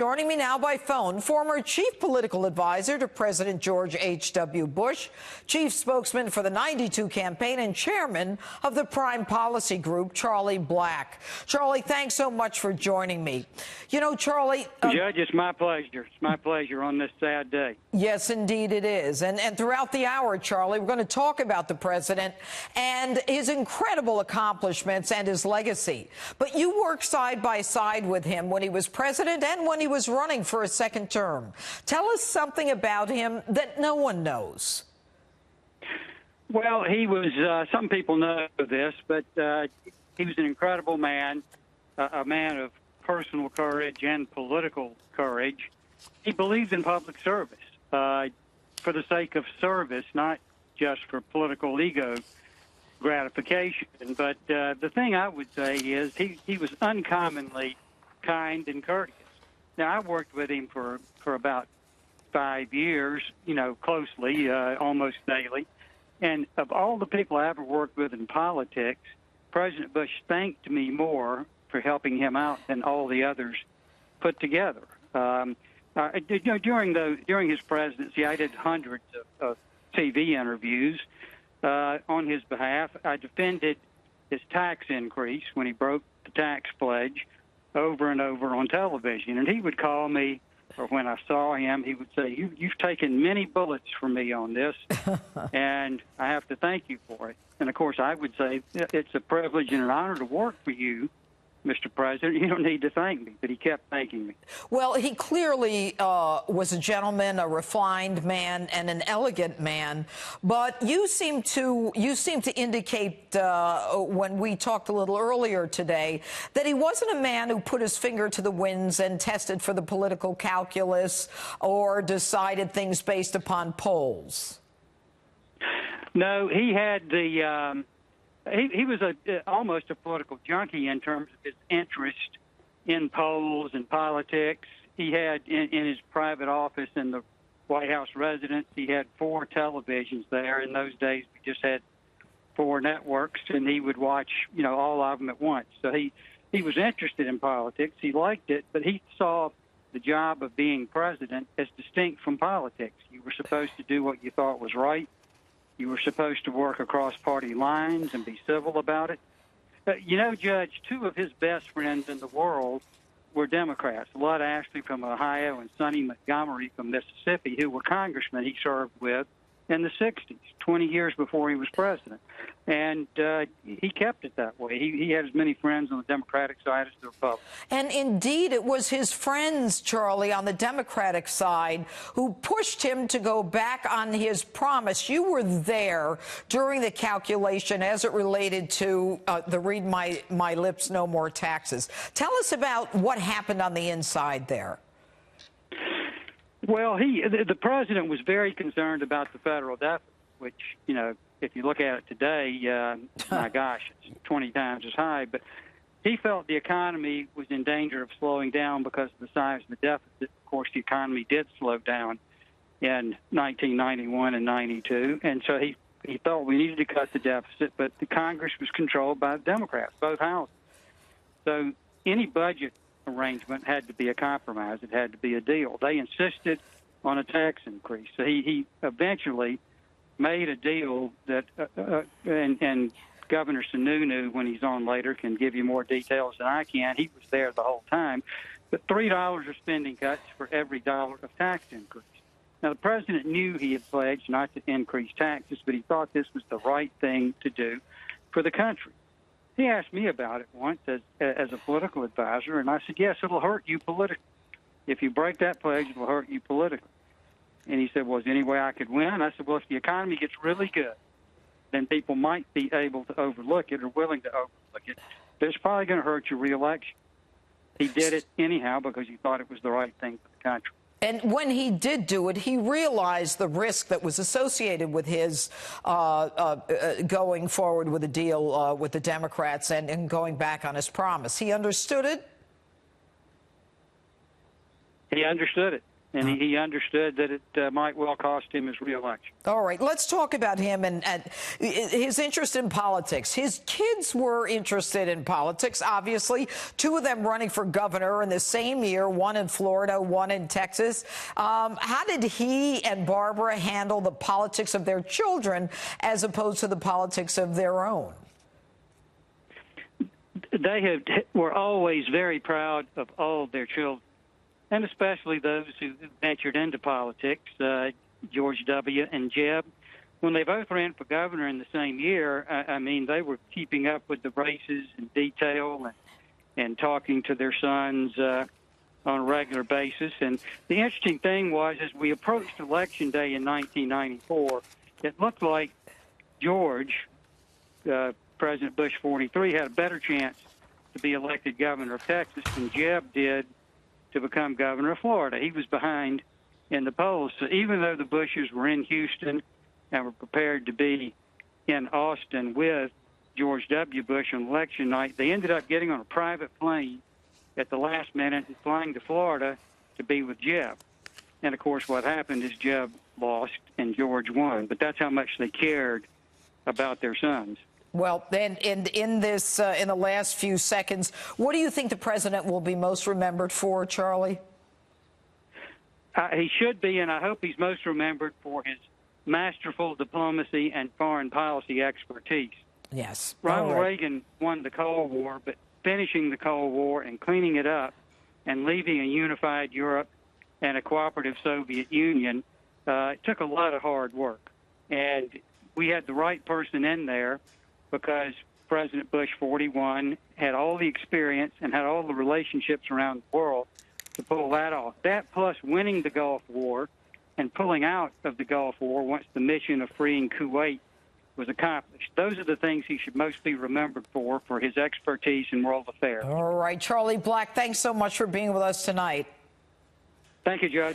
Joining me now by phone, former chief political advisor to President George H.W. Bush, chief spokesman for the 92 campaign, and chairman of the Prime Policy Group, Charlie Black. Charlie, thanks so much for joining me. You know, Charlie... Judge, it's my pleasure. It's my pleasure on this sad day. Yes, indeed it is. And throughout the hour, Charlie, we're going to talk about the president and his incredible accomplishments and his legacy. But you worked side by side with him when he was president and when he was running for a second term. Tell us something about him that no one knows. Well, he was, some people know this, but he was an incredible man, a man of personal courage and political courage. He believed in public service for the sake of service, not just for political ego gratification. But the thing I would say is he was uncommonly kind and courteous. Now, I worked with him for about 5 years, you know, closely, almost daily. And of all the people I ever worked with in politics, President Bush thanked me more for helping him out than all the others put together. During his presidency, I did hundreds of TV interviews on his behalf. I defended his tax increase when he broke the tax pledge over and over on television. And he would call me, or when I saw him, he would say, you've taken many bullets from me on this, and I have to thank you for it. And, of course, I would say it's a privilege and an honor to work for you, Mr. President. You don't need to thank me, but he kept thanking me. Well, he clearly was a gentleman, a refined man, and an elegant man. But you seem to indicate when we talked a little earlier today that he wasn't a man who put his finger to the winds and tested for the political calculus or decided things based upon polls. No, he had the. He was almost a political junkie in terms of his interest in polls and politics. He had, in his private office in the White House residence, he had 4 televisions there. In those days, we just had 4 networks, and he would watch, you know, all of them at once. So he was interested in politics. He liked it, but he saw the job of being president as distinct from politics. You were supposed to do what you thought was right. You were supposed to work across party lines and be civil about it. You know, Judge, 2 of his best friends in the world were Democrats, Lud Ashley from Ohio and Sonny Montgomery from Mississippi, who were congressmen he served with in the 60s, 20 years before he was president. And he kept it that way. He had as many friends on the Democratic side as the Republican. And indeed, it was his friends, Charlie, on the Democratic side who pushed him to go back on his promise. You were there during the calculation as it related to the read my lips, no more taxes. Tell us about what happened on the inside there. Well, the president was very concerned about the federal deficit, which, you know, if you look at it today, my gosh, it's 20 times as high. But he felt the economy was in danger of slowing down because of the size of the deficit. Of course, the economy did slow down in 1991 and 92. And so he thought we needed to cut the deficit, but the Congress was controlled by the Democrats, both houses. So any budget arrangement had to be a compromise. It had to be a deal. They insisted on a tax increase. So he eventually made a deal that, and Governor Sununu, when he's on later, can give you more details than I can. He was there the whole time. But $3 of spending cuts for every dollar of tax increase. Now, the president knew he had pledged not to increase taxes, but he thought this was the right thing to do for the country. He asked me about it once as a political advisor, and I said, yes, it'll hurt you politically. If you break that pledge, it'll hurt you politically. And he said, well, is there any way I could win? I said, well, if the economy gets really good, then people might be able to overlook it or willing to overlook it. But it's probably going to hurt your reelection. He did it anyhow because he thought it was the right thing for the country. And when he did do it, he realized the risk that was associated with his going forward with a deal with the Democrats and going back on his promise. He understood it? He understood it. and he understood that it might well cost him his reelection. All right, let's talk about him and his interest in politics. His kids were interested in politics, obviously, two of them running for governor in the same year, one in Florida, one in Texas. How did he and Barbara handle the politics of their children as opposed to the politics of their own? They were always very proud of all of their children, and especially those who ventured into politics, George W. and Jeb. When they both ran for governor in the same year, I mean, they were keeping up with the races in detail and talking to their sons on a regular basis. And the interesting thing was, as we approached Election Day in 1994, it looked like George, President Bush 43, had a better chance to be elected governor of Texas than Jeb did to become governor of Florida. He was behind in the polls. So even though the Bushes were in Houston and were prepared to be in Austin with George W. Bush on election night, they ended up getting on a private plane at the last minute and flying to Florida to be with Jeb. And, of course, what happened is Jeb lost and George won. But that's how much they cared about their sons. Well, then, in the last few seconds, what do you think the president will be most remembered for, Charlie? He should be, and I hope he's most remembered for his masterful diplomacy and foreign policy expertise. Yes. Ronald Reagan won the Cold War, but finishing the Cold War and cleaning it up and leaving a unified Europe and a cooperative Soviet Union took a lot of hard work. And we had the right person in there, because President Bush 41 had all the experience and had all the relationships around the world to pull that off. That plus winning the Gulf War and pulling out of the Gulf War once the mission of freeing Kuwait was accomplished. Those are the things he should most be remembered for his expertise in world affairs. All right, Charlie Black, thanks so much for being with us tonight. Thank you, Judge.